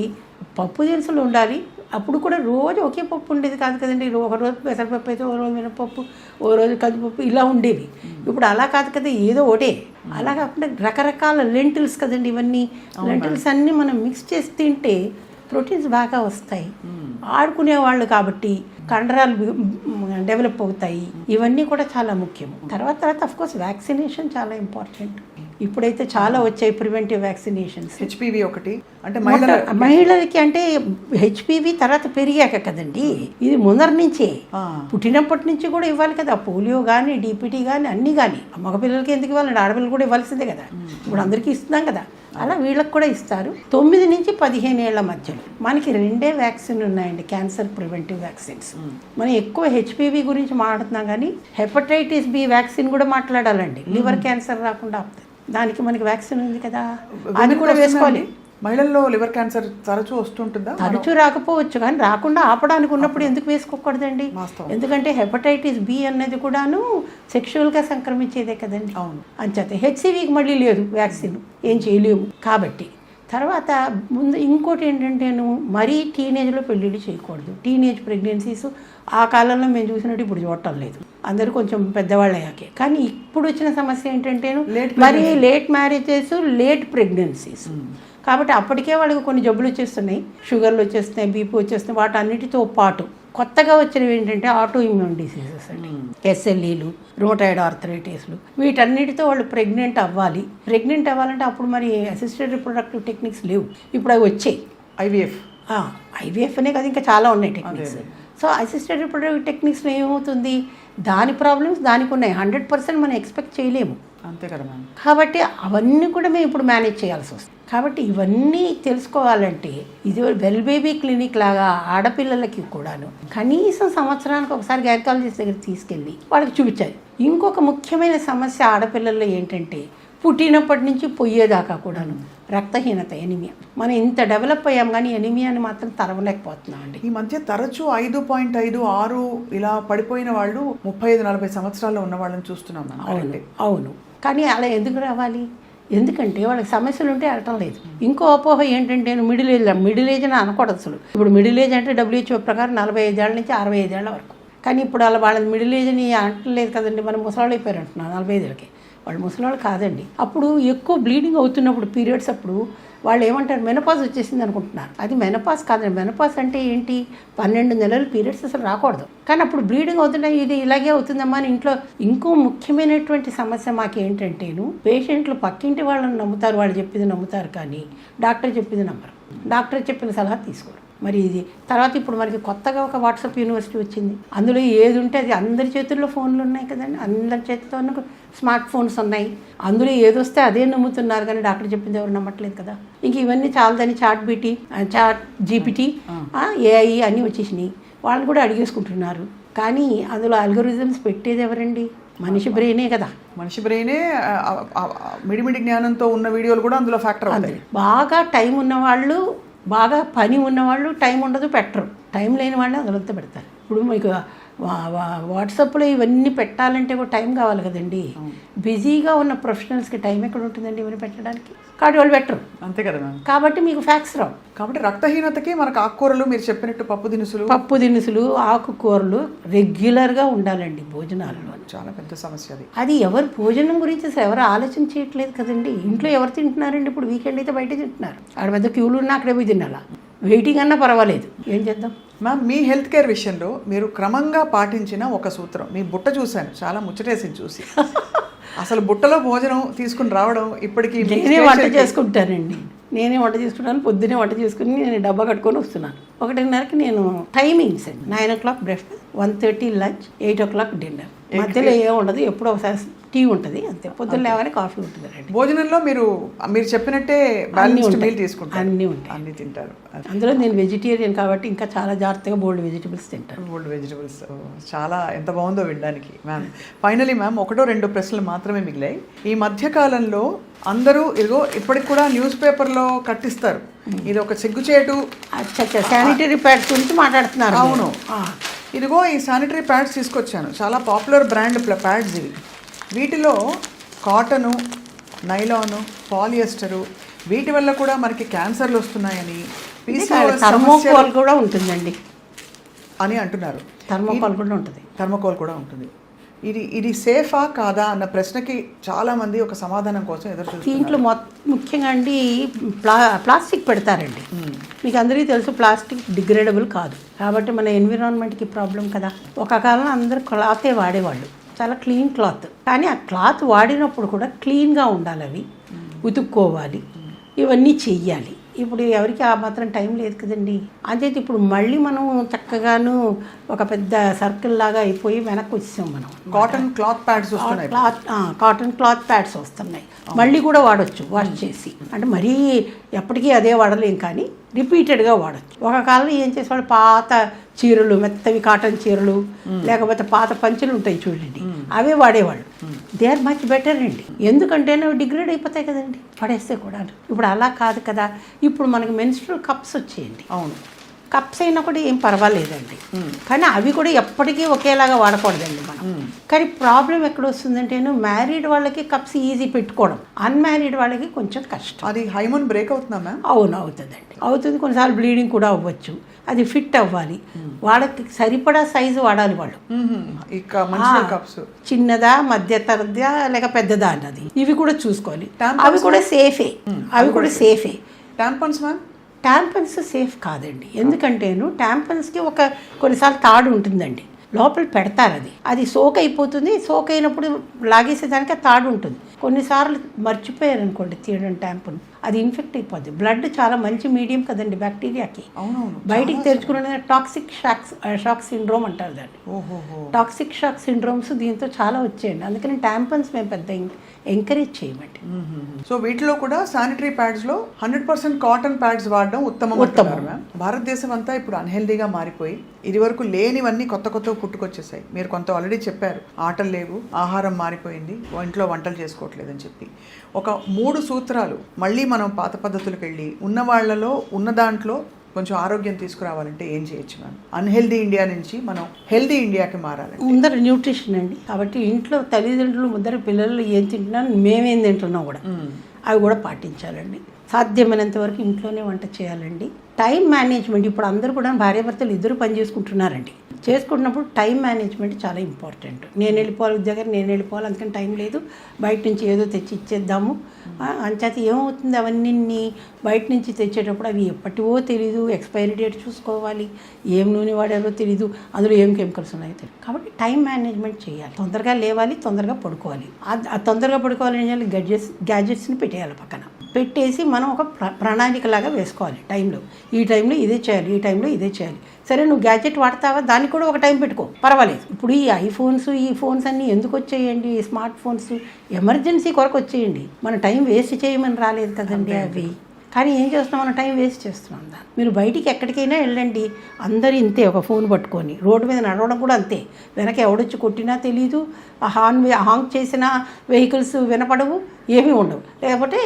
పప్పు దినుసులు ఉండాలి. అప్పుడు కూడా రోజు ఒకే పప్పు ఉండేది కాదు కదండి. ఒక రోజు పెసరపప్పు అయితే, ఓ రోజు మినపప్పు, ఓ రోజు కందిపప్పు, ఇలా ఉండేవి. ఇప్పుడు అలా కాదు కదా, ఏదో ఒకటే. అలా కాకుండా రకరకాల లెంటిల్స్ కదండి ఇవన్నీ. లెంటిల్స్ అన్నీ మనం మిక్స్ చేసి తింటే ప్రోటీన్స్ బాగా వస్తాయి. ఆడుకునేవాళ్ళు కాబట్టి కండరాలు డెవలప్ అవుతాయి. ఇవన్నీ కూడా చాలా ముఖ్యం. తర్వాత అఫ్కోర్స్ వ్యాక్సినేషన్ చాలా ఇంపార్టెంట్. ఇప్పుడైతే చాలా వచ్చాయి ప్రివెంటివ్ వ్యాక్సినేషన్స్. హెచ్పివి ఒకటి అంటే మహిళలకి అంటే హెచ్పివి తర్వాత పెరిగాక కదండి. ఇది ముందర నుంచే, పుట్టినప్పటి నుంచి కూడా ఇవ్వాలి కదా. పోలియో కానీ, డిపిటీ కానీ, అన్నీ కానీ. మగపిల్లలకి ఎందుకు ఇవ్వాలండి? ఆడపిల్లలు కూడా ఇవ్వాల్సిందే కదా. ఇప్పుడు అందరికీ ఇస్తున్నాం కదా. అలా వీళ్ళకి కూడా ఇస్తారు. 9 నుంచి 15 ఏళ్ల మధ్యలో మనకి 2 వ్యాక్సిన్ ఉన్నాయండి, క్యాన్సర్ ప్రివెంటివ్ వ్యాక్సిన్స్. మనం ఎక్కువ హెచ్పివి గురించి మాట్లాడుతున్నాం కానీ హెపటైటిస్ బి వ్యాక్సిన్ కూడా మాట్లాడాలండి. లివర్ క్యాన్సర్ రాకుండా దానికి మనకి వ్యాక్సిన్ ఉంది కదా, అది కూడా వేసుకోవాలి. మహిళల్లో లివర్ క్యాన్సర్ తరచూ వస్తుంటుందా? తరచూ రాకపోవచ్చు కానీ రాకుండా ఆపడానికి ఉన్నప్పుడు ఎందుకు వేసుకోకూడదండి? ఎందుకంటే హెపటైటిస్ బి అన్నది కూడాను సెక్షువల్గా సంక్రమించేదే కదండి. అంచేత హెచ్సివికి మళ్ళీ లేదు వ్యాక్సిన్, ఏం చేయలేము. కాబట్టి తర్వాత ముందు ఇంకోటి ఏంటంటే మరీ టీనేజ్లో పెళ్ళిళ్ళు చేయకూడదు. టీనేజ్ ప్రెగ్నెన్సీస్ ఆ కాలంలో మేము చూసినట్టు ఇప్పుడు చూడటం లేదు, అందరూ కొంచెం పెద్దవాళ్ళు అయ్యాకే. కానీ ఇప్పుడు వచ్చిన సమస్య ఏంటంటే మరీ లేట్ మ్యారేజెస్, లేట్ ప్రెగ్నెన్సీస్. కాబట్టి అప్పటికే వాళ్ళకి కొన్ని జబ్బులు వచ్చేస్తున్నాయి, షుగర్లు వచ్చేస్తున్నాయి, బీపీ వచ్చేస్తున్నాయి. వాటన్నిటితో పాటు కొత్తగా వచ్చినవి ఏంటంటే ఆటో ఇమ్యూన్ డిసీజెస్ అండి, ఎస్ఎల్ఈలు, రూమటాయిడ్ ఆర్థరైటిస్లు. వీటన్నిటితో వాళ్ళు ప్రెగ్నెంట్ అవ్వాలంటే అప్పుడు మరి అసిస్టెడ్ రిప్రొడక్టివ్ టెక్నిక్స్ లేవు, ఇప్పుడు అవి వచ్చాయి. ఐవీఎఫ్ అనే కదా, ఇంకా చాలా ఉన్నాయి టెక్నిక్స్. సో అసిస్టెడ్ రిప్రొడక్టివ్ టెక్నిక్స్లో ఏమవుతుంది, దాని ప్రాబ్లమ్స్ దానికి ఉన్నాయి. 100% మనం ఎక్స్పెక్ట్ చేయలేము, అంతే కదా మ్యామ్. కాబట్టి అవన్నీ కూడా మేము ఇప్పుడు మేనేజ్ చేయాల్సి వస్తుంది. కాబట్టి ఇవన్నీ తెలుసుకోవాలంటే ఇది వెల్ బేబీ క్లినిక్ లాగా ఆడపిల్లలకి కూడాను కనీసం సంవత్సరానికి ఒకసారి గైనకాలజిస్ట్ దగ్గర తీసుకెళ్ళి వాళ్ళకి చూపించాలి. ఇంకొక ముఖ్యమైన సమస్య ఆడపిల్లల్లో ఏంటంటే పుట్టినప్పటి నుంచి పోయేదాకా కూడాను రక్తహీనత, ఎనిమియా. మనం ఇంత డెవలప్ అయ్యాం కానీ ఎనిమియాని మాత్రం తరవలేకపోతున్నాం అండి. ఈ మధ్య తరచూ 5.5, 6 ఇలా పడిపోయిన వాళ్ళు 35-40 సంవత్సరాల్లో ఉన్న వాళ్ళని చూస్తున్నాం. అవును, కానీ అలా ఎందుకు రావాలి? ఎందుకంటే వాళ్ళకి సమస్యలు ఉంటే అడటం లేదు. ఇంకో అపోహ ఏంటంటే మిడిల్ ఏజ్ అని అనకూడదు అసలు. ఇప్పుడు మిడిల్ ఏజ్ అంటే WHO ప్రకారం 45 ఏళ్ళ నుంచి 65 ఏళ్ళ వరకు. కానీ ఇప్పుడు అలా వాళ్ళని మిడిల్ ఏజ్ అని అంటలేదు కదండి, మనం ముసలాళ్ళు అయిపోయారు అంటున్నాను 45 వాళ్ళు ముసలాళ్ళు కాదండి. అప్పుడు ఎక్కువ బ్లీడింగ్ అవుతున్నప్పుడు పీరియడ్స్ అప్పుడు వాళ్ళు ఏమంటారు మెనపాజ్ వచ్చేసింది అనుకుంటున్నారు. అది మెనపాజ్ కాదండి. మెనపాజ్ అంటే ఏంటి, 12 నెలలు పీరియడ్స్ అసలు రాకూడదు. కానీ అప్పుడు బ్లీడింగ్ అవుతున్నా ఇది ఇలాగే అవుతుందమ్మా అని ఇంట్లో. ఇంకో ముఖ్యమైనటువంటి సమస్య మాకు ఏంటంటేను, పేషెంట్లు పక్కింటి వాళ్ళని నమ్ముతారు, వాళ్ళు చెప్పింది నమ్ముతారు, కానీ డాక్టర్ చెప్పింది నమ్మరు. డాక్టర్ చెప్పిన సలహా తీసుకోరు. మరి ఇది తర్వాత ఇప్పుడు మనకి కొత్తగా ఒక వాట్సాప్ యూనివర్సిటీ వచ్చింది. అందులో ఏది ఉంటే అది అందరి చేతుల్లో ఫోన్లు ఉన్నాయి కదండి, అందరి చేతితో స్మార్ట్ ఫోన్స్ ఉన్నాయి. అందులో ఏదొస్తే అదే నమ్ముతున్నారు, కానీ డాక్టర్ చెప్పింది ఎవరు నమ్మట్లేదు కదా. ఇంక ఇవన్నీ చాలదని చాట్ జీపీటీ ఏఐ అన్నీ వచ్చేసినాయి, వాళ్ళు కూడా అడిగేసుకుంటున్నారు. కానీ అందులో అల్గోరిథమ్స్ పెట్టేది ఎవరండి, మనిషి బ్రెయినే కదా. మనిషి బ్రెయినే మిడిమిడి జ్ఞానంతో ఉన్న వీడియోలు కూడా అందులో ఫ్యాక్టర్ అవుతాయి. బాగా టైం ఉన్నవాళ్ళు, బాగా పని ఉన్నవాళ్ళు టైం ఉండదు, పెట్టరు. టైం లేని వాళ్ళు అందులో పెడతారు. ఇప్పుడు మీకు వాట్సాప్లో ఇవన్నీ పెట్టాలంటే కూడా టైం కావాలి కదండి. బిజీగా ఉన్న ప్రొఫెషనల్స్కి టైం ఎక్కడ ఉంటుందండి ఇవన్నీ పెట్టడానికి, కాబట్టి వాళ్ళు పెట్టరు. అంతే కదా మ్యామ్. కాబట్టి మీకు ఫ్యాక్స్ రావు. కాబట్టి రక్తహీనతకి మనకు ఆకుకూరలు, మీరు చెప్పినట్టు పప్పు దినుసులు ఆకుకూరలు రెగ్యులర్గా ఉండాలండి భోజనాల్లో. చాలా పెద్ద సమస్య అది. అది ఎవరు భోజనం గురించి అసలు ఎవరు ఆలోచన చేయట్లేదు కదండి. ఇంట్లో ఎవరు తింటున్నారండి, ఇప్పుడు వీకెండ్ అయితే బయట తింటున్నారు. అక్కడ పెద్ద క్యూలు ఉన్నా అక్కడే పోయి తినాలా, వెయిటింగ్ అన్నా పర్వాలేదు, ఏం చేద్దాం. మ్యామ్, మీ హెల్త్ కేర్ విషయంలో మీరు క్రమంగా పాటించిన ఒక సూత్రం, మీ బుట్ట చూశాను, చాలా ముచ్చటేసింది చూసి. అసలు బుట్టలో భోజనం తీసుకుని రావడం ఇప్పటికీ నేనే వంట చేసుకుంటానండి. పొద్దునే వంట చేసుకుని నేను డబ్బా కట్టుకొని వస్తున్నాను. 1:30కి నేను టైమింగ్స్ అండి, 9 o'clock breakfast, 1:30 lunch, 8 o'clock dinner. మధ్యలో ఏం ఉండదు, ఎప్పుడో ఒకసారి టీ ఉంటుంది అంతే. పొద్దున్న లేవగానే కాఫీ ఉంటుంది రండి. భోజనంలో మీరు చెప్పినట్టే బ్యాలెన్స్డ్ మీల్ తీసుకుంటారు, అన్నీ ఉంటాయి, అన్నీ తింటారు. అందులో నేను వెజిటేరియన్ కాబట్టి ఇంకా చాలా జాగ్రత్తగా బోల్డ్ వెజిటబుల్స్ తింటాను. బోల్డ్ వెజిటబుల్స్ చాలా ఎంత బాగుందో వినడానికి. మ్యామ్, ఫైనలీ మ్యామ్, 1-2 ప్రశ్నలు మాత్రమే మిగిలాయి. ఈ మధ్యకాలంలో అందరూ ఇదిగో ఇప్పటికి కూడా న్యూస్ పేపర్లో కట్టిస్తారు, ఇది ఒక సిగ్గుచేటు. శానిటరీ ప్యాడ్స్ గురించి మాట్లాడుతున్నారు. అవును, ఇదిగో ఈ శానిటరీ ప్యాడ్స్ తీసుకొచ్చాను, చాలా పాపులర్ బ్రాండ్ ప్యాడ్స్ ఇవి. వీటిలో కాటను, నైలాను, పాలియస్టరు, వీటి వల్ల కూడా మనకి క్యాన్సర్లు వస్తున్నాయని, థర్మోకోల్ కూడా ఉంటుందండి అని అంటున్నారు. థర్మోకోల్ కూడా ఉంటుంది. ఇది సేఫా కాదా అన్న ప్రశ్నకి చాలామంది ఒక సమాధానం కోసం ఎదురు చూస్తున్నారు. దీంట్లో ముఖ్యంగా అండి ప్లాస్టిక్ పెడతారండి. మీకు అందరికీ తెలుసు ప్లాస్టిక్ డిగ్రేడబుల్ కాదు, కాబట్టి మన ఎన్విరాన్మెంట్కి ప్రాబ్లం కదా. ఒక కాలంలో అందరూ క్లాతే వాడేవాళ్ళు, చాలా క్లీన్ క్లాత్. కానీ ఆ క్లాత్ వాడినప్పుడు కూడా క్లీన్గా ఉండాలి, అవి ఉతుక్కోవాలి, ఇవన్నీ చెయ్యాలి. ఇప్పుడు ఎవరికి ఆ మాత్రం టైం లేదు కదండి. అంచేది ఇప్పుడు మళ్ళీ మనం చక్కగాను ఒక పెద్ద సర్కిల్ లాగా అయిపోయి వెనక్కి వచ్చాం మనం. కాటన్ క్లాత్ ప్యాడ్స్ వస్తున్నాయి, మళ్ళీ కూడా వాడచ్చు వాష్ చేసి. అంటే మరీ ఎప్పటికీ అదే వాడలేం, కానీ రిపీటెడ్గా వాడచ్చు. ఒక కాలంలో ఏం చేసేవాళ్ళు, పాత చీరలు, మెత్తవి కాటన్ చీరలు, లేకపోతే పాత పంచులు ఉంటాయి చూడండి, అవే వాడేవాళ్ళు. దే ఆర్ మచ్ బెటర్ అండి. ఎందుకంటే డిగ్రేడ్ అయిపోతాయి కదండి, పడేస్తే కూడా. ఇప్పుడు అలా కాదు కదా. ఇప్పుడు మనకి మెన్స్ట్రువల్ కప్స్ వచ్చేయండి. అవును, కప్స్ అయినా కూడా ఏం పర్వాలేదండి, కానీ అవి కూడా ఎప్పటికీ ఒకేలాగా వాడకూడదండి మనం. కానీ ప్రాబ్లం ఎక్కడ వస్తుందంటే, మ్యారీడ్ వాళ్ళకి కప్స్ ఈజీ పెట్టుకోవడం, అన్మ్యారీడ్ వాళ్ళకి కొంచెం కష్టం. అది హైమోన్ బ్రేక్ అవుతుందా మ్యామ్? అవును, అవుతుంది. కొన్నిసార్లు బ్లీడింగ్ కూడా అవ్వచ్చు. అది ఫిట్ అవ్వాలి, వాళ్ళకి సరిపడా సైజు వాడాలి వాళ్ళు. చిన్నదా, మధ్య తరగతిదా, లేక పెద్దదా అన్నది ఇవి కూడా చూసుకోవాలి. అవి కూడా సేఫే. ట్యాంపన్స్ సేఫ్ కాదండి. ఎందుకంటేను ట్యాంపన్స్కి కొన్నిసార్లు తాడు ఉంటుందండి, లోపల పెడతారు, అది సోక్ అయిపోతుంది. సోక్ అయినప్పుడు లాగేసేదానికి ఆ తాడు ఉంటుంది. కొన్నిసార్లు మర్చిపోయారు అనుకోండి తీయడం ట్యాంపును, అది ఇన్ఫెక్ట్ అయిపోద్ది. బ్లడ్ చాలా మంచి మీడియం కదండి బ్యాక్టీరియాకి. బయటికి తెరుచుకునే టాక్సిక్ షాక్ సిండ్రోమ్ అంటారు దాన్ని. టాక్సిక్ షాక్ సిండ్రోమ్స్ దీంతో చాలా వచ్చాయండి. అందుకని ట్యాంపన్స్ మేము పెద్ద ఎంకరేజ్ చేయమండి. సో వీటిలో కూడా శానిటరీ ప్యాడ్స్లో 100% కాటన్ ప్యాడ్స్ వాడడం ఉత్తమం. భారతదేశం అంతా ఇప్పుడు అన్హెల్దీగా మారిపోయి ఇదివరకు లేనివన్నీ కొత్త పుట్టుకొచ్చేసాయి. మీరు కొంత ఆల్రెడీ చెప్పారు, ఆటలు లేవు, ఆహారం మారిపోయింది, ఇంట్లో వంటలు చేసుకోవట్లేదని చెప్పి. ఒక 3 సూత్రాలు మళ్ళీ మనం పాత పద్ధతులకు వెళ్ళి ఉన్న వాళ్ళలో ఉన్న దాంట్లో కొంచెం ఆరోగ్యం తీసుకురావాలంటే ఏం చేయొచ్చు మ్యామ్? అన్హెల్దీ ఇండియా నుంచి మనం హెల్దీ ఇండియాకి మారాలి. ముందర న్యూట్రిషన్ అండి. కాబట్టి ఇంట్లో తల్లిదండ్రులు ముందర పిల్లలు ఏం తింటున్నాను, మేమేం తింటున్నాం కూడా అవి కూడా పాటించాలండి. సాధ్యమైనంత వరకు ఇంట్లోనే వంట చేయాలండి. టైం మేనేజ్మెంట్, ఇప్పుడు అందరూ కూడా భార్యాభర్తలు ఇద్దరు పని చేసుకుంటున్నారండి. చేసుకుంటున్నప్పుడు టైం మేనేజ్మెంట్ చాలా ఇంపార్టెంట్. నేను వెళ్ళిపోవాలి ఉద్యోగానికి, నేను వెళ్ళిపోవాలి, అందుకని టైం లేదు, బయట నుంచి ఏదో తెచ్చి ఇచ్చేద్దాము. అంచేత ఏమవుతుంది, అవన్నీ బయట నుంచి తెచ్చేటప్పుడు అవి ఎప్పటివో తెలీదు, ఎక్స్పైరీ డేట్ చూసుకోవాలి, ఏం నూనె వాడారో తెలీదు, అందులో ఏం కెమికల్స్ ఉన్నాయో తెలియదు. కాబట్టి టైం మేనేజ్మెంట్ చేయాలి. తొందరగా లేవాలి, తొందరగా పడుకోవాలి. ఆ తొందరగా పడుకోవాలని చేయాలి, గ్యాడ్జెట్స్ని పెట్టేయాలి పక్కన. పెట్టేసి మనం ఒక ప్రణాళికలాగా వేసుకోవాలి. టైంలో ఈ టైంలో ఇదే చేయాలి, ఈ టైంలో ఇదే చేయాలి. సరే నువ్వు గ్యాడ్జెట్ వాడతావా, దానికి కూడా ఒక టైం పెట్టుకో, పర్వాలేదు. ఇప్పుడు ఈ ఐఫోన్స్, ఈ ఫోన్స్ అన్నీ ఎందుకు వచ్చేయండి, స్మార్ట్ ఫోన్స్ ఎమర్జెన్సీ కొరకు వచ్చేయండి. మన టైం వేస్ట్ చేయమని రాలేదు కదండి అవి. కానీ ఏం చేస్తున్నాం, మనం టైం వేస్ట్ చేస్తున్నాం దాన్ని. మీరు బయటికి ఎక్కడికైనా వెళ్ళండి, అందరూ ఇంతే, ఒక ఫోన్ పట్టుకొని రోడ్డు మీద నడవడం కూడా అంతే. వెనక ఎవడొచ్చి కొట్టినా తెలీదు, హాంక్ చేసిన వెహికల్స్ వినపడవు, ఏమీ ఉండవు. లేకపోతే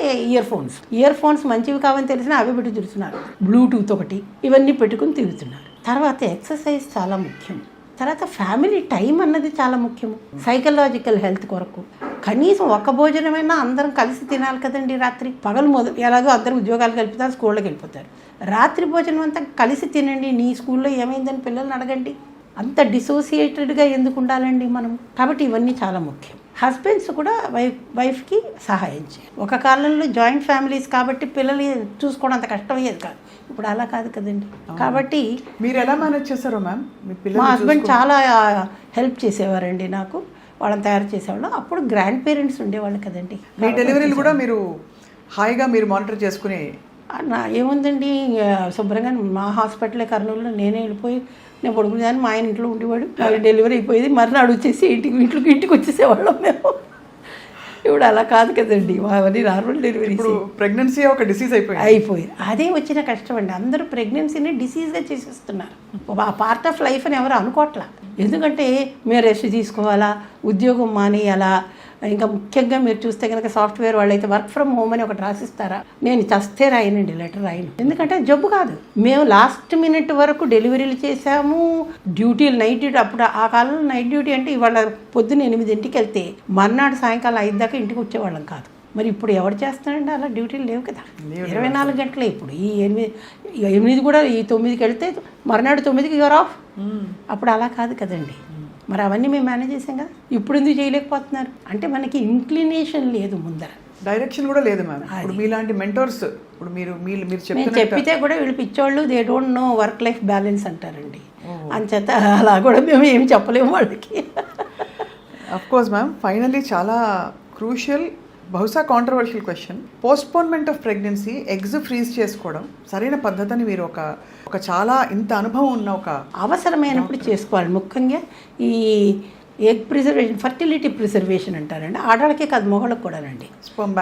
ఇయర్ ఫోన్స్ మంచివి కావని తెలిసినా అవి పెట్టి తిరుగుతున్నారు. బ్లూటూత్ ఒకటి, ఇవన్నీ పెట్టుకుని తిరుగుతున్నారు. తర్వాత ఎక్సర్సైజ్ చాలా ముఖ్యం. తర్వాత ఫ్యామిలీ టైం అన్నది చాలా ముఖ్యము. సైకలాజికల్ హెల్త్ కొరకు కనీసం ఒక్క భోజనమైనా అందరం కలిసి తినాలి కదండి. రాత్రి పగలు ఎలాగో అందరూ ఉద్యోగాలకు వెళ్ళిపోతారు, స్కూళ్ళకి వెళ్ళిపోతారు. రాత్రి భోజనం అంతా కలిసి తినండి. నీ స్కూల్లో ఏమైందని పిల్లల్ని అడగండి. అంత డిసోసియేటెడ్గా ఎందుకు ఉండాలండి మనం? కాబట్టి ఇవన్నీ చాలా ముఖ్యం. హస్బెండ్స్ కూడా వైఫ్కి సహాయం చేయాలి. ఒక కాలంలో జాయింట్ ఫ్యామిలీస్ కాబట్టి పిల్లలు చూసుకోవడం అంత కష్టమయ్యేది కాదు. ఇప్పుడు అలా కాదు కదండి. కాబట్టి మీరు ఎలా మేనేజ్ చేశారు మ్యామ్? మా హస్బెండ్ చాలా హెల్ప్ చేసేవారండి నాకు, వాళ్ళని తయారు చేసేవాళ్ళు. అప్పుడు గ్రాండ్ పేరెంట్స్ ఉండేవాళ్ళు కదండి. మీ డెలివరీలు కూడా మీరు హాయిగా మీరు మానిటర్ చేసుకుని? ఏముందండి, శుభ్రంగా మా హాస్పిటల్ కర్నూలులో నేనే వెళ్ళిపోయి నేను పడుకునేదాన్ని, మా ఆయన ఇంట్లో ఉండేవాడు. డెలివరీ అయిపోయేది, మర్నాడు వచ్చేసి ఇంటికి వచ్చేసేవాళ్ళం మేము. ఇప్పుడు అలా కాదు కదండి, అవన్నీ నార్మల్ డెలివరీ. ఇప్పుడు ప్రెగ్నెన్సీ ఒక డిసీజ్ అయిపోయింది. అదే వచ్చిన కష్టం అండి. అందరూ ప్రెగ్నెన్సీని డిసీజ్గా చేసేస్తున్నారు. ఆ పార్ట్ ఆఫ్ లైఫ్ అని ఎవరు అనుకోవట్లా. ఎందుకంటే మీరు రెస్ట్ తీసుకోవాలా, ఉద్యోగం మానేయాలా. ఇంకా ముఖ్యంగా మీరు చూస్తే కనుక సాఫ్ట్వేర్ వాళ్ళైతే వర్క్ ఫ్రమ్ హోమ్ అని ఒకటి రాసిస్తారా? నేను చస్తే రాయనండి, లెటర్ రాయను. ఎందుకంటే జబ్బు కాదు. మేము లాస్ట్ మినిట్ వరకు డెలివరీలు చేసాము, డ్యూటీలు నైట్ డ్యూటీ. అప్పుడు ఆ కాలంలో నైట్ డ్యూటీ అంటే ఇవాళ పొద్దున్న 8ంటికి వెళ్తే మర్నాడు సాయంకాలం 5 దాకా ఇంటికి వచ్చేవాళ్ళం కాదు. మరి ఇప్పుడు ఎవరు చేస్తారండి అలా? డ్యూటీలు లేవు కదా, 24 గంటలే. ఇప్పుడు ఈ 8 కూడా ఈ 9కి వెళ్తే మర్నాడు 9కి యూర్ ఆఫ్. అప్పుడు అలా కాదు కదండి. మరి అవన్నీ మేము మేనేజ్ చేసాం కదా. ఇప్పుడు ఎందుకు చేయలేకపోతున్నారు అంటే మనకి ఇంక్లినేషన్ లేదు, ముందర డైరెక్షన్ కూడా లేదు మ్యామ్. ఇప్పుడు మీలాంటి మెంటర్స్ ఇప్పుడు మీరు చెప్పితే కూడా వీళ్ళు పిచ్చోళ్ళు, they don't know work life balance అంటారండి. అంచేత అలా కూడా మేము ఏం చెప్పలేము వాళ్ళకి. అఫ్ కోర్స్ మ్యామ్, ఫైనల్లీ చాలా క్రూషియల్, బహుశా controversial question. Postponement of pregnancy, eggs freeze చేసుకోవడం సరైన పద్ధతిని మీరు ఒక చాలా ఇంత అనుభవం ఉన్న ఒక అవసరమైనప్పుడు చేసుకోవాలి. ముఖ్యంగా ఈ ఎగ్ ప్రిజర్వేషన్, ఫర్టిలిటీ ప్రిజర్వేషన్ అంటారండి. ఆడవాళ్ళకే కాదు, మగవాళ్ళకి కూడానండి. స్పర్మ్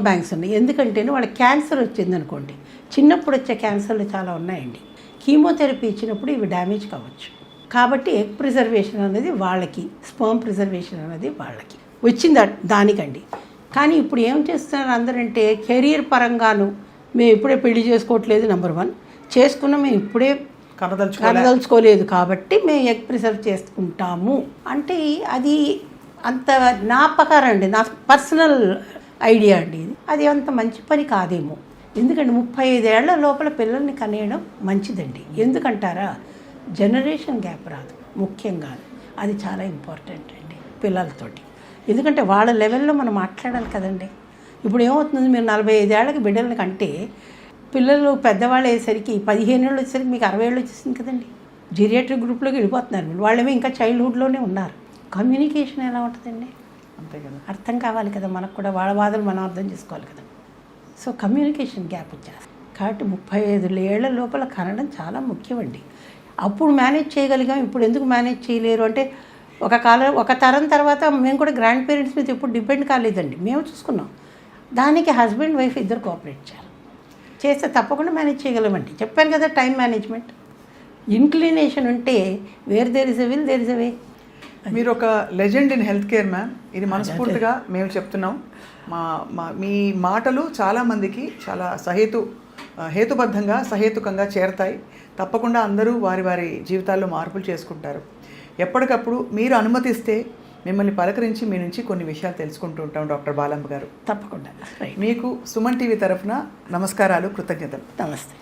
బ్యాంక్స్ ఉన్నాయి. ఎందుకంటే వాళ్ళకి క్యాన్సర్ వచ్చింది అనుకోండి, చిన్నప్పుడు వచ్చే క్యాన్సర్లు చాలా ఉన్నాయండి. కీమోథెరపీ ఇచ్చినప్పుడు ఇవి డ్యామేజ్ కావచ్చు. కాబట్టి ఎగ్ ప్రిజర్వేషన్ అనేది వాళ్ళకి, స్పర్మ్ ప్రిజర్వేషన్ అనేది వాళ్ళకి వచ్చింది దానికండి. కానీ ఇప్పుడు ఏం చేస్తున్నారు అందరంటే, కెరీర్ పరంగాను మేము ఇప్పుడే పెళ్లి చేసుకోవట్లేదు, నెంబర్ 1. చేసుకున్నాం మేము ఇప్పుడే కనదలుచుకోలేదు కాబట్టి మేము ఎగ్ ప్రిజర్వ్ చేసుకుంటాము అంటే అది అంత నా ప్రకారం అండి, నా పర్సనల్ ఐడియా అండి. అది అంత మంచి పని కాదేమో. ఎందుకంటే 35 ఏళ్ల లోపల పిల్లల్ని కనేయడం మంచిదండి. ఎందుకంటారా, జనరేషన్ గ్యాప్ రాదు ముఖ్యంగా. అది చాలా ఇంపార్టెంట్ అండి పిల్లలతోటి. ఎందుకంటే వాళ్ళ లెవెల్లో మనం మాట్లాడాలి కదండి. ఇప్పుడు ఏమవుతుంది, మీరు 45 ఏళ్ళకి బిడ్డలని కంటే పిల్లలు పెద్దవాళ్ళు అయ్యేసరికి 15 ఏళ్ళు వచ్చేసరికి మీకు 60 ఏళ్ళు వచ్చేసింది కదండి. జీరియాట్రిక్ గ్రూప్లోకి వెళ్ళిపోతున్నారు మీరు. వాళ్ళేమో ఇంకా చైల్డ్హుడ్లోనే ఉన్నారు. కమ్యూనికేషన్ ఎలా ఉంటుందండి? అంతే కదా, అర్థం కావాలి కదా మనకు కూడా, వాళ్ళ బాధలు మనం అర్థం చేసుకోవాలి కదా. సో కమ్యూనికేషన్ గ్యాప్ వచ్చేస్తుంది. కాబట్టి 35 ఏళ్ల లోపల కనడం చాలా ముఖ్యమండి. అప్పుడు మేనేజ్ చేయగలిగాం, ఇప్పుడు ఎందుకు మేనేజ్ చేయలేరు అంటే, ఒక తరం తర్వాత మేము కూడా గ్రాండ్ పేరెంట్స్ మీద ఎప్పుడు డిపెండ్ కాలేదండి, మేము చూసుకున్నాం. దానికి హస్బెండ్ వైఫ్ ఇద్దరు కోఆపరేట్ చేస్తే తప్పకుండా మేనేజ్ చేయగలమండి. చెప్పాను కదా, టైం మేనేజ్మెంట్. ఇంక్లినేషన్ ఉంటే where there is a will there is a way. మీరు ఒక legend in health care ma'am, ఇది మనస్ఫూర్తిగా మేము చెప్తున్నాం. మీ మాటలు చాలామందికి చాలా హేతుబద్ధంగా సహేతుకంగా చేరతాయి. తప్పకుండా అందరూ వారి వారి జీవితాల్లో మార్పులు చేసుకుంటారు. ఎప్పటికప్పుడు మీరు అనుమతిస్తే మిమ్మల్ని పలకరించి మీ నుంచి కొన్ని విషయాలు తెలుసుకుంటూ ఉంటాం డాక్టర్ బాలమ్మ గారు. తప్పకుండా. మీకు సుమన్ టీవీ తరఫున నమస్కారాలు, కృతజ్ఞతలు. నమస్తే.